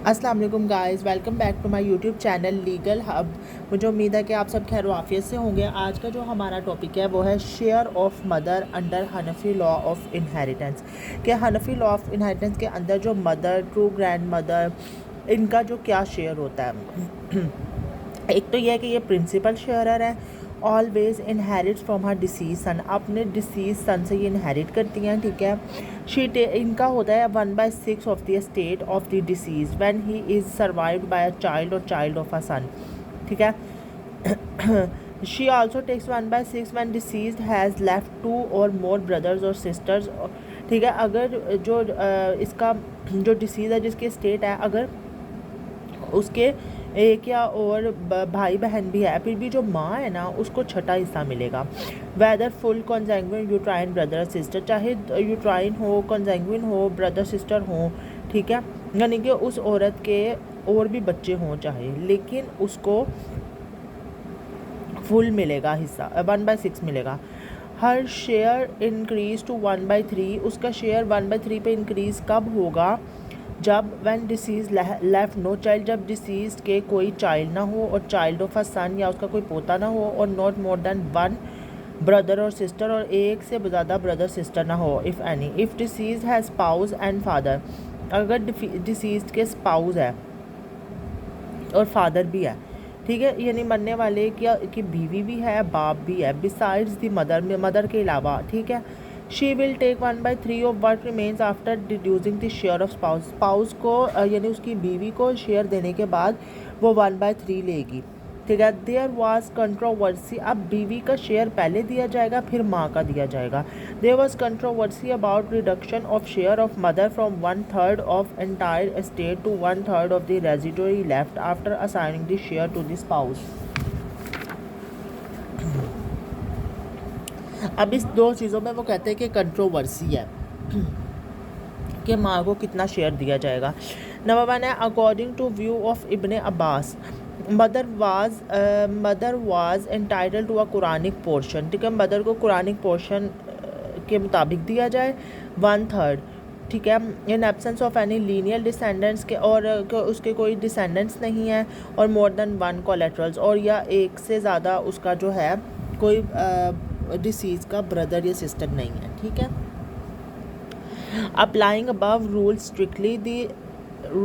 अस्सलाम वालेकुम guys, welcome back to my YouTube channel legal hub. मुझे उम्मीद है कि आप सब खैर वाफियत से होंगे। आज का जो हमारा टॉपिक है वो है share of mother under Hanafi law of inheritance. कि हनफी लॉ ऑफ इनहेरिटेंस के अंदर जो मदर, ट्रू ग्रैंड मदर, इनका जो क्या शेयर होता है। एक तो यह है कि ये प्रिंसिपल शेयरर है, always inherit from her deceased son, अपने डिसीज सन से ये इनहेरिट करती हैं। ठीक है, इनका होता है 1/6 of the state of the deceased when he is survived by a child और चाइल्ड ऑफ अ सन। ठीक है, she also takes 1/6 when deceased has left 2 और मोर ब्रदर्स और सिस्टर्स। ठीक है, अगर जो इसका जो डिसीज़ है, जिसकी स्टेट है, अगर उसके एक या और भाई बहन भी है, फिर भी जो माँ है ना, उसको छठा हिस्सा मिलेगा। Whether full consanguine uterine brother sister, चाहे यूट्राइन हो, कॉन्जेंगुइन हो, ब्रदर सिस्टर हो। ठीक है, यानी कि उस औरत के और भी बच्चे हों चाहे, लेकिन उसको फुल मिलेगा हिस्सा, 1/6 मिलेगा। हर शेयर इंक्रीज टू 1/3, उसका शेयर 1/3 पे इंक्रीज़ कब होगा? जब when deceased left no child, जब डिसीज के कोई चाइल्ड ना हो और चाइल्ड ऑफ अ सन, या उसका कोई पोता ना हो, और नॉट मोर देन 1 ब्रदर और सिस्टर, और एक से ज़्यादा ब्रदर सिस्टर ना हो। इफ़ एनी, इफ़ डिसीज है स्पाउस एंड फादर, अगर डिसीज के स्पाउस है और फादर भी है। ठीक है, यानी मरने वाले की बीवी भी है, बाप भी है, बिसाइड्स दी मदर के अलावा। ठीक है, she will take 1/3 of what remains after deducting the share of spouse को, यानी उसकी बीवी को शेयर देने के बाद वो 1/3 लेगी। ठीक है, देयर वाज कंट्रोवर्सी, अब बीवी का शेयर पहले दिया जाएगा फिर माँ का दिया जाएगा। There was controversy about reduction of share of mother from 1/3 of entire estate to 1/3 of the residuary left after assigning the share to the spouse. अब इस दो चीज़ों में वो कहते हैं कि कंट्रोवर्सी है कि माँ को कितना शेयर दिया जाएगा। नंबर 1 है, according to view of Ibn Abbas, mother was entitle to a Quranic portion. ठीक है, मदर को कुरानिक पोर्शन के मुताबिक दिया जाए 1/3। ठीक है, in absence of any linear descendants के, और उसके कोई डिसेंडेंट्स नहीं है, और मोर देन 1 कोलेट्रल्स, और या एक से ज़्यादा उसका जो है कोई डिसीज़ का ब्रदर या सिस्टर नहीं है। ठीक है, applying above rule strictly the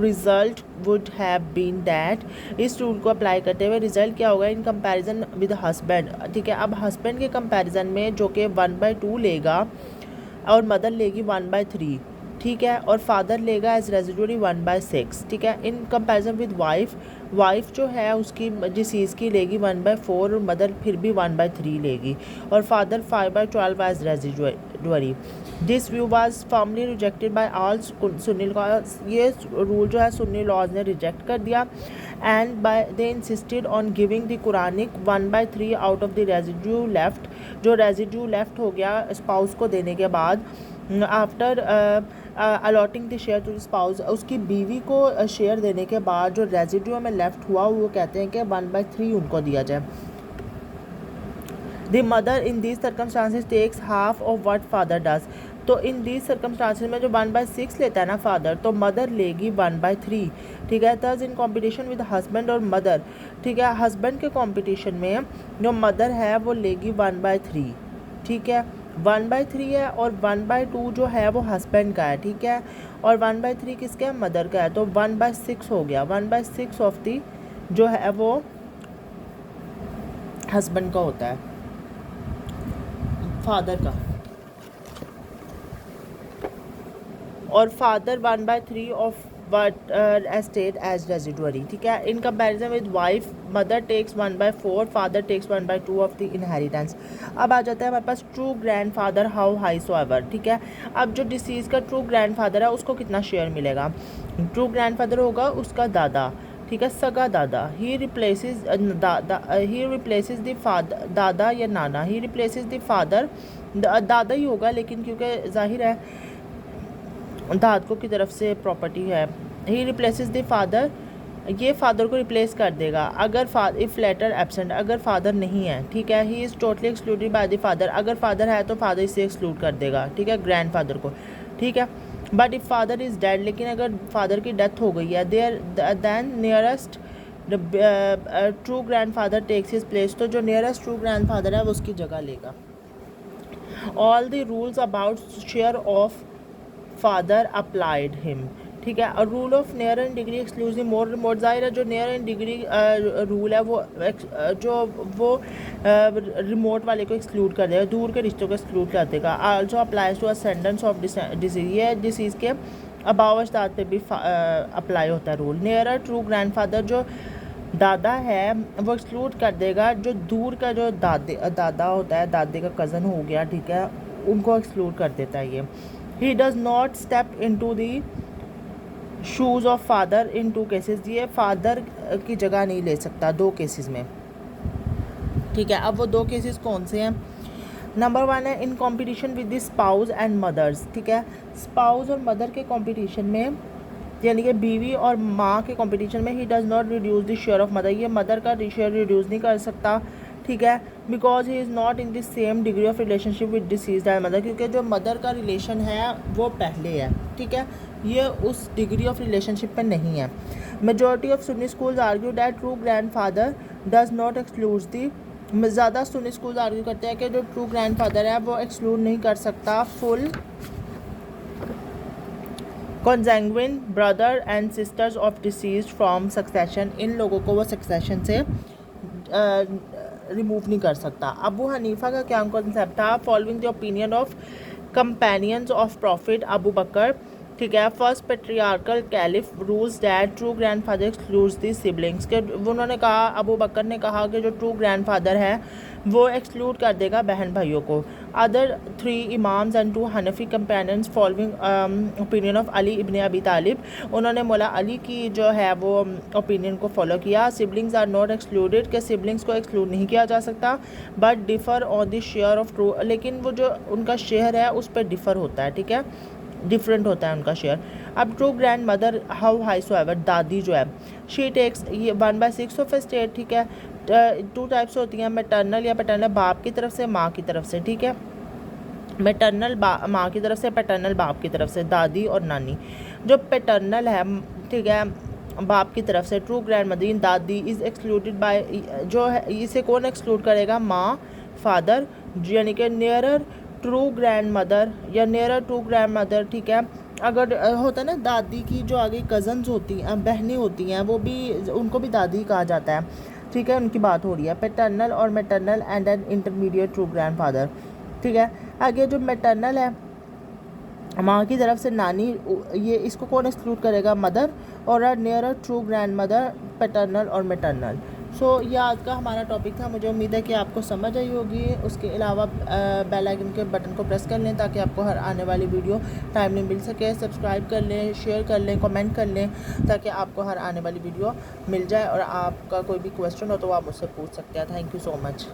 result would have been that, इस रूल को अप्लाई करते हुए रिज़ल्ट क्या होगा? In comparison with husband. ठीक है, अब हस्बैंड के कंपैरिजन में जो कि 1/2 लेगा और मदर लेगी 1/3। ठीक है, और फादर लेगा एज रेजिडुअरी 1/6। ठीक है, इन कंपैरिजन विद वाइफ जो है उसकी डिसीज़ की लेगी 1/4, और मदर फिर भी 1/3 लेगी, और father 5/12 as residuary. This view was firmly rejected by all Sunni laws, ये रूल जो है सुन्नी लॉज ने रिजेक्ट कर दिया। And by they insisted on giving the Quranic 1/3 out of the residue left, जो रेजिड्यू लेफ्ट हो गया spouse को देने के बाद, after allotting the share to spouse, उसकी बीवी को शेयर देने के बाद जो रेजिड्यू में लेफ्ट हुआ वो कहते हैं कि 1/3 उनको दिया जाए। The mother in these circumstances takes half of what father does, तो इन दीज सर्कमस्टांसिस में जो 1/6 लेता है ना फादर, तो मदर लेगी 1/3। ठीक है, तज इन कॉम्पिटिशन विद हस्बैंड और मदर। ठीक है, हस्बैंड के कॉम्पिटिशन में जो मदर है वो लेगी 1/3। ठीक है, 1/3 है, और 1/2 जो है वो हस्बैंड का है। ठीक है, और 1/3 किसका है? मदर का है, तो 1/6 हो गया। 1/6 ऑफ दी जो है वो हस्बैंड का होता है, फादर का, और father 1/3 of what estate as residuary. ठीक है, in comparison with wife, mother takes 1/4, father takes 1/2 of the inheritance. अब आ जाता है हमारे पास true grandfather how high soever. ठीक है, अब जो डिसीज़ का ट्रू ग्रैंड फादर है उसको कितना शेयर मिलेगा? ट्रू ग्रैंड फादर होगा उसका दादा। ठीक है, सगा दादा। ही रिप्लेसेस द फादर, दादा या नाना, ही रिप्लेसेस द फादर, दादा ही होगा, लेकिन क्योंकि जाहिर है दादको की तरफ से प्रॉपर्टी है। ही रिप्लेसेस द फादर, ये फादर को रिप्लेस कर देगा अगर इफ़ लेटर एब्सेंट, अगर फादर नहीं है। ठीक है, he is totally excluded by the father, अगर फादर है तो फादर इसे एक्सक्लूड कर देगा। ठीक है, ग्रैंड फादर को। ठीक है, but if father is dead, लेकिन अगर फादर की डेथ हो गई है, then nearest true grandfather takes his place, तो जो नियरेस्ट ट्रू ग्रैंड फादर है वो उसकी जगह लेगा। All the rules about share of father applied him, ठीक है। और rule of near and degree exclusive more remote, ज़ाहिर है जो नियर एंड डिग्री रूल है वो रिमोट वाले को एक्सक्लूड कर देगा, दूर के रिश्तों को एक्सक्लूड कर देगा। Also applies to ascendants of deceased, ये डिसीज़ के अबाव अजदाद पे भी अप्लाई होता है रूल। नियरर ट्रू ग्रैंडफादर, जो दादा है वो एक्सक्लूड कर देगा, जो दूर का जो दादा होता है, दादे का कज़न हो गया, ठीक है, उनको एक्सक्लूड कर देता है ये। He does not step into the shoes of father in 2 cases, ये फादर की जगह नहीं ले सकता 2 केसेस में, ठीक है। अब वो 2 केसेस कौन से हैं? नंबर 1 है in competition with the spouse and mothers, ठीक है। स्पाउस और मदर के कंपटीशन में, यानी कि बीवी और माँ के कंपटीशन में, he does not reduce the share of mother, ये मदर का शेयर रिड्यूस नहीं कर सकता, ठीक है। Because he is not in the same degree of relationship with deceased mother, क्योंकि जो मदर का रिलेशन है वो पहले है, ठीक है, ये उस डिग्री ऑफ रिलेशनशिप पे नहीं है। Majority of Sunni schools argue that true grandfather does not exclude the, ज़्यादा सुन्नी स्कूल्स आर्ग्यू करते हैं कि जो ट्रू ग्रैंड फादर है वो एक्सक्लूड नहीं कर सकता full consanguine brother and sisters of deceased from succession, इन लोगों को वो सक्सेशन से रिमूव नहीं कर सकता। अबू हनीफा का क्या कॉन्सेप्ट था? Following the opinion of companions of prophet Abu Bakr, ठीक है, first patriarchal caliph rules that true grandfather excludes the siblings, के उन्होंने कहा, अबू बकर ने कहा कि जो ट्रू ग्रैंडफादर है वो एक्सक्लूड कर देगा बहन भाइयों को। Other 3 imams and 2 Hanafi companions following opinion of Ali ibn Abi Talib, उन्होंने मौला अली की जो है वो ओपिनियन को फॉलो किया। सिबलिंग्स आर नॉट एक्सक्लूडेड, के सिबलिंग्स को एक्सक्लूड नहीं किया जा सकता, but differ on the share of true, लेकिन वो जो उनका शेयर है उस पर डिफ़र होता है, ठीक है, डिफरेंट होता है उनका शेयर। अब true grand mother how high so ever, दादी जो है, शी टेक्स ये 1/6 ऑफ एस्टेट, ठीक है। 2 टाइप्स होती हैं, मैटरनल या पैटर्नल, बाप की तरफ से, माँ की तरफ से, ठीक है। मैटरनल माँ की तरफ से, पैटर्नल बाप की तरफ से, दादी और नानी। जो पैटर्नल है, ठीक है, बाप की तरफ से, ट्रू ग्रैंड मदर दादी इज़ एक्सक्लूडेड बाय, जो है इसे कौन एक्सक्लूड करेगा? माँ, फादर, यानी कि नियरर ट्रू ग्रैंड मदर या नियरर ट्रू ग्रैंड मदर, ठीक है। अगर होता है ना दादी की जो आगे कज़न्स होती हैं, बहनें होती हैं, वो भी, उनको भी दादी कहा जाता है, ठीक है, उनकी बात हो रही है। पैटर्नल और maternal and an intermediate true grand father, ठीक है। आगे जो मैटरनल है, माँ की तरफ से नानी, ये इसको कौन एक्सक्लूड करेगा? मदर। और nearer true grand mother, paternal और मैटरनल। सो ये आज का हमारा टॉपिक था। मुझे उम्मीद है कि आपको समझ आई होगी। उसके अलावा बेल आइकन के बटन को प्रेस कर लें ताकि आपको हर आने वाली वीडियो टाइमली मिल सके। सब्सक्राइब कर लें, शेयर कर लें, कमेंट कर लें ताकि आपको हर आने वाली वीडियो मिल जाए। और आपका कोई भी क्वेश्चन हो तो आप मुझसे पूछ सकते हैं। Thank you so much.